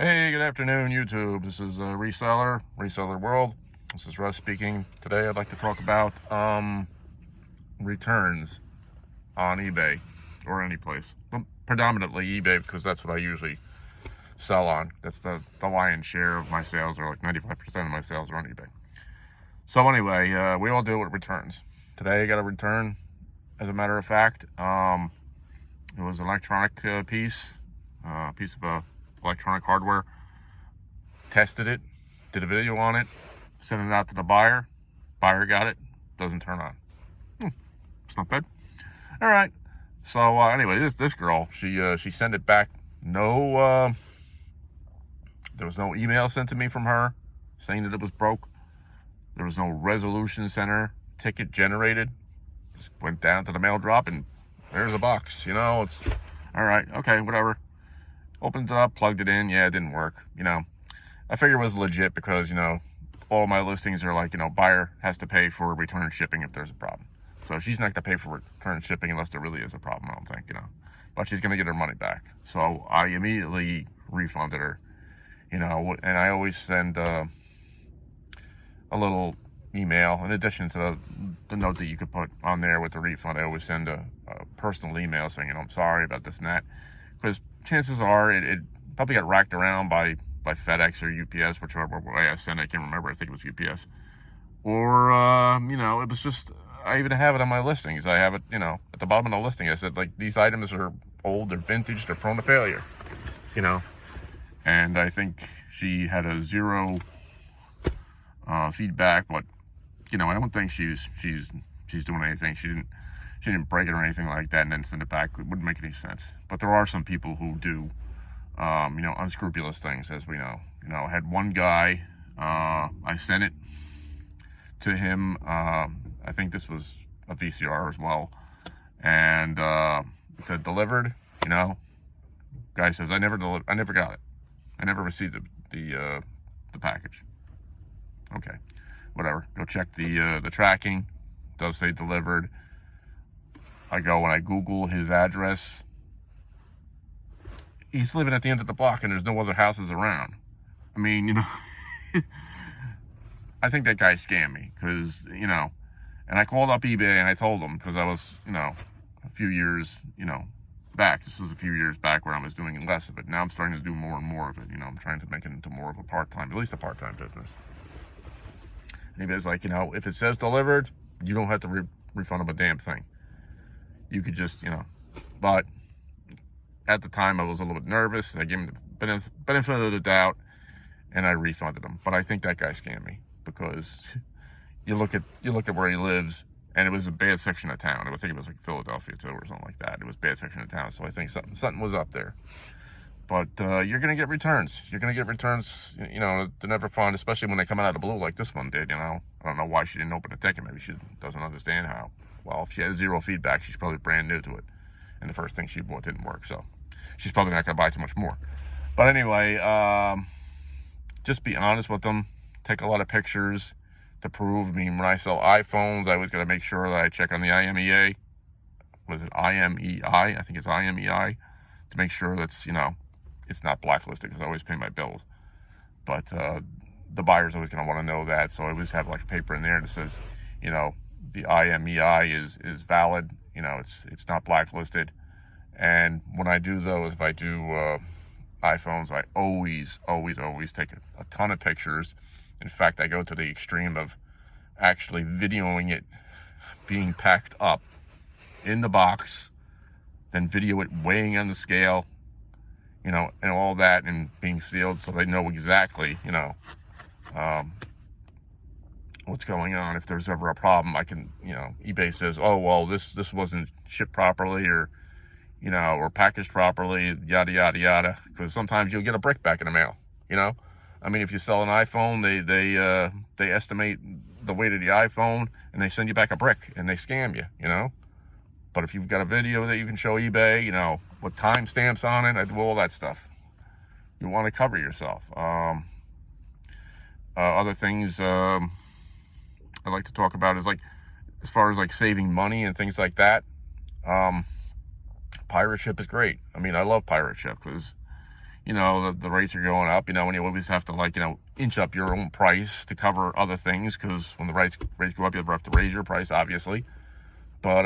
Hey, good afternoon, YouTube. This is Reseller World. This is Russ speaking. Today I'd like to talk about returns on eBay or any place. But predominantly eBay, because that's what I usually sell on. That's the lion's share of my sales, or like 95% of my sales are on eBay. So anyway, we all deal with returns. Today I got a return, as a matter of fact. It was an electronic piece of electronic hardware. Tested it, did a video on it, sent it out to the buyer. Buyer got it, doesn't turn on. It's not bad. All right. So anyway, this girl, she sent it back. No, there was no email sent to me from her saying that it was broke. There was no resolution center ticket generated. Just went down to the mail drop and there's a box. It's all right. Okay, whatever. Opened it up, plugged it in. Yeah, it didn't work. I figured it was legit because, all my listings are like, buyer has to pay for return shipping if there's a problem. So she's not going to pay for return shipping unless there really is a problem, I don't think, But she's going to get her money back. So I immediately refunded her, and I always send a little email in addition to the note that you could put on there with the refund. I always send a personal email saying, I'm sorry about this and that, because chances are it probably got racked around by FedEx or UPS, whichever way I sent it. I can't remember. I think it was UPS. Or, it was just, I even have it on my listings. I have it, at the bottom of the listing. I said, like, these items are old, they're vintage, they're prone to failure, And I think she had a 0 feedback, but, I don't think she's doing anything. She didn't break it or anything like that and then send it back. It wouldn't make any sense. But there are some people who do, unscrupulous things, as we know. I had one guy, I sent it to him. I think this was a VCR as well. And it said delivered, Guy says, I never got it. I never received the package. Okay, whatever. Go check the tracking. It does say delivered. I go and I Google his address. He's living at the end of the block and there's no other houses around. I mean, I think that guy scammed me because, and I called up eBay and I told them, because I was, a few years, back. This was a few years back where I was doing less of it. Now I'm starting to do more and more of it. I'm trying to make it into more of a part-time, at least a part-time business. And eBay's like, if it says delivered, you don't have to refund them a damn thing. You could just, but at the time I was a little bit nervous. I gave him the benefit of the doubt and I refunded him. But I think that guy scammed me, because you look at where he lives and it was a bad section of town. I think it was like Philadelphia too or something like that. It was a bad section of town. So I think something was up there. But you're going to get returns. You're going to get returns, they're never fun, especially when they come out of the blue like this one did, I don't know why she didn't open the ticket. Maybe she doesn't understand how. Well, if she has 0 feedback, she's probably brand new to it. And the first thing she bought didn't work, so she's probably not going to buy too much more. But anyway, just be honest with them. Take a lot of pictures to prove. I mean, when I sell iPhones, I always got to make sure that I check on the IMEA. Was it IMEI? I think it's IMEI, to make sure that's, it's not blacklisted, because I always pay my bills. But the buyer's always going to want to know that, so I always have like a paper in there that says, the IMEI is valid. It's not blacklisted. And when I do those, if I do iPhones, I always take a ton of pictures. In fact, I go to the extreme of actually videoing it being packed up in the box, then video it weighing on the scale, and all that, and being sealed, so they know exactly, what's going on. If there's ever a problem, I can, eBay says, oh, well, this wasn't shipped properly, or, or packaged properly, yada, yada, yada. Because sometimes you'll get a brick back in the mail, I mean, if you sell an iPhone, they estimate the weight of the iPhone, and they send you back a brick, and they scam you, But if you've got a video that you can show eBay, with timestamps on it, I do all that stuff. You want to cover yourself. Other things I like to talk about is, like, as far as like saving money and things like that. Pirateship is great. I mean, I love Pirateship because, you know, the rates are going up, you know, and you always have to, like, you know, inch up your own price to cover other things, because when the rates go up, you have to raise your price, obviously. But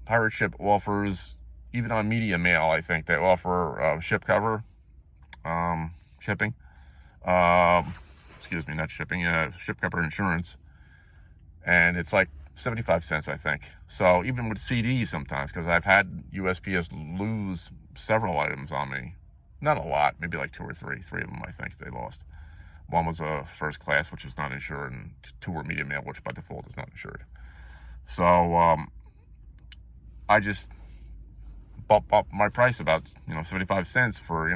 Pirateship offers, even on media mail, I think they offer ship cover, shipping. Excuse me, not shipping, ship cover insurance. And it's like 75 cents, I think. So even with CDs sometimes, because I've had USPS lose several items on me. Not a lot, maybe like two or three of them I think they lost. One was a first class, which is not insured, and two were media mail, which by default is not insured. So I just bump up my price about, 75 cents for,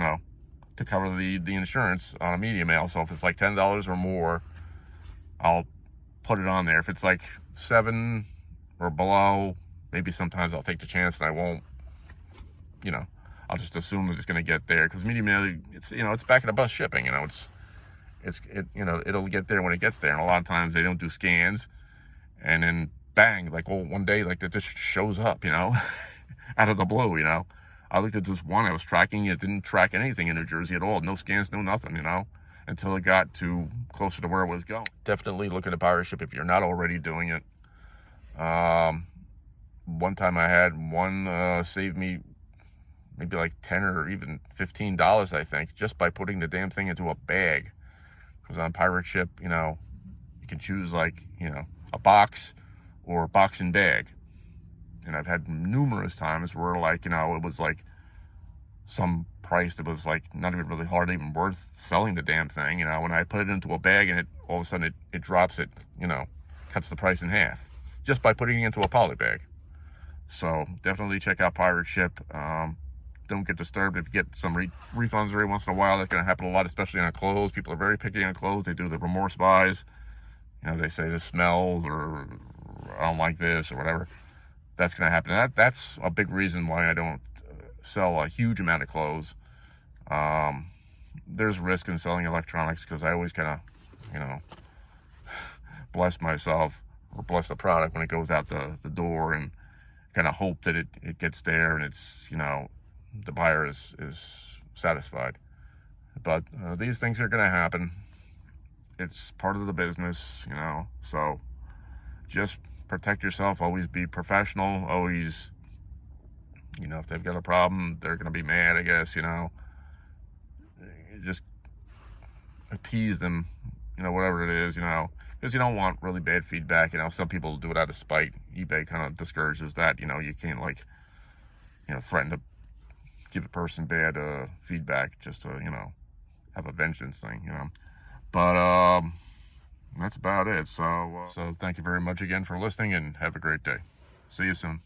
to cover the insurance on a media mail. So if it's like $10 or more, I'll put it on there. If it's like $7 or below, maybe sometimes I'll take the chance and I won't, I'll just assume that it's going to get there, because media mail, it's back at a bus shipping, it'll get there when it gets there. And a lot of times they don't do scans, and then bang, like, one day, like, it just shows up, out of the blue. I looked at this one I was tracking. It didn't track anything in New Jersey at all. No scans, no nothing, until it got to closer to where it was going. Definitely look at a Pirateship if you're not already doing it. One time I had one save me maybe like $10 or even $15, I think, just by putting the damn thing into a bag. Because on Pirateship, you can choose, like, a box or a box and bag. And I've had numerous times where, like, it was like some price that was like not even really hardly even worth selling the damn thing. When I put it into a bag, and all of a sudden it drops it, cuts the price in half just by putting it into a poly bag. So definitely check out Pirateship. Don't get disturbed if you get some refunds every once in a while. That's going to happen a lot, especially on clothes. People are very picky on clothes. They do the remorse buys. They say this smells, or I don't like this, or whatever. That's going to happen. That's a big reason why I don't sell a huge amount of clothes. There's risk in selling electronics, because I always kind of, bless myself, or bless the product when it goes out the door, and kind of hope that it gets there and it's, the buyer is satisfied. But these things are going to happen. It's part of the business, so just protect yourself. Always be professional. Always, if they've got a problem, they're going to be mad, I guess, just appease them, whatever it is, because you don't want really bad feedback. Some people do it out of spite. eBay kind of discourages that. You can't, like, threaten to give a person bad feedback just to, have a vengeance thing, But that's about it. So thank you very much again for listening, and have a great day. See you soon.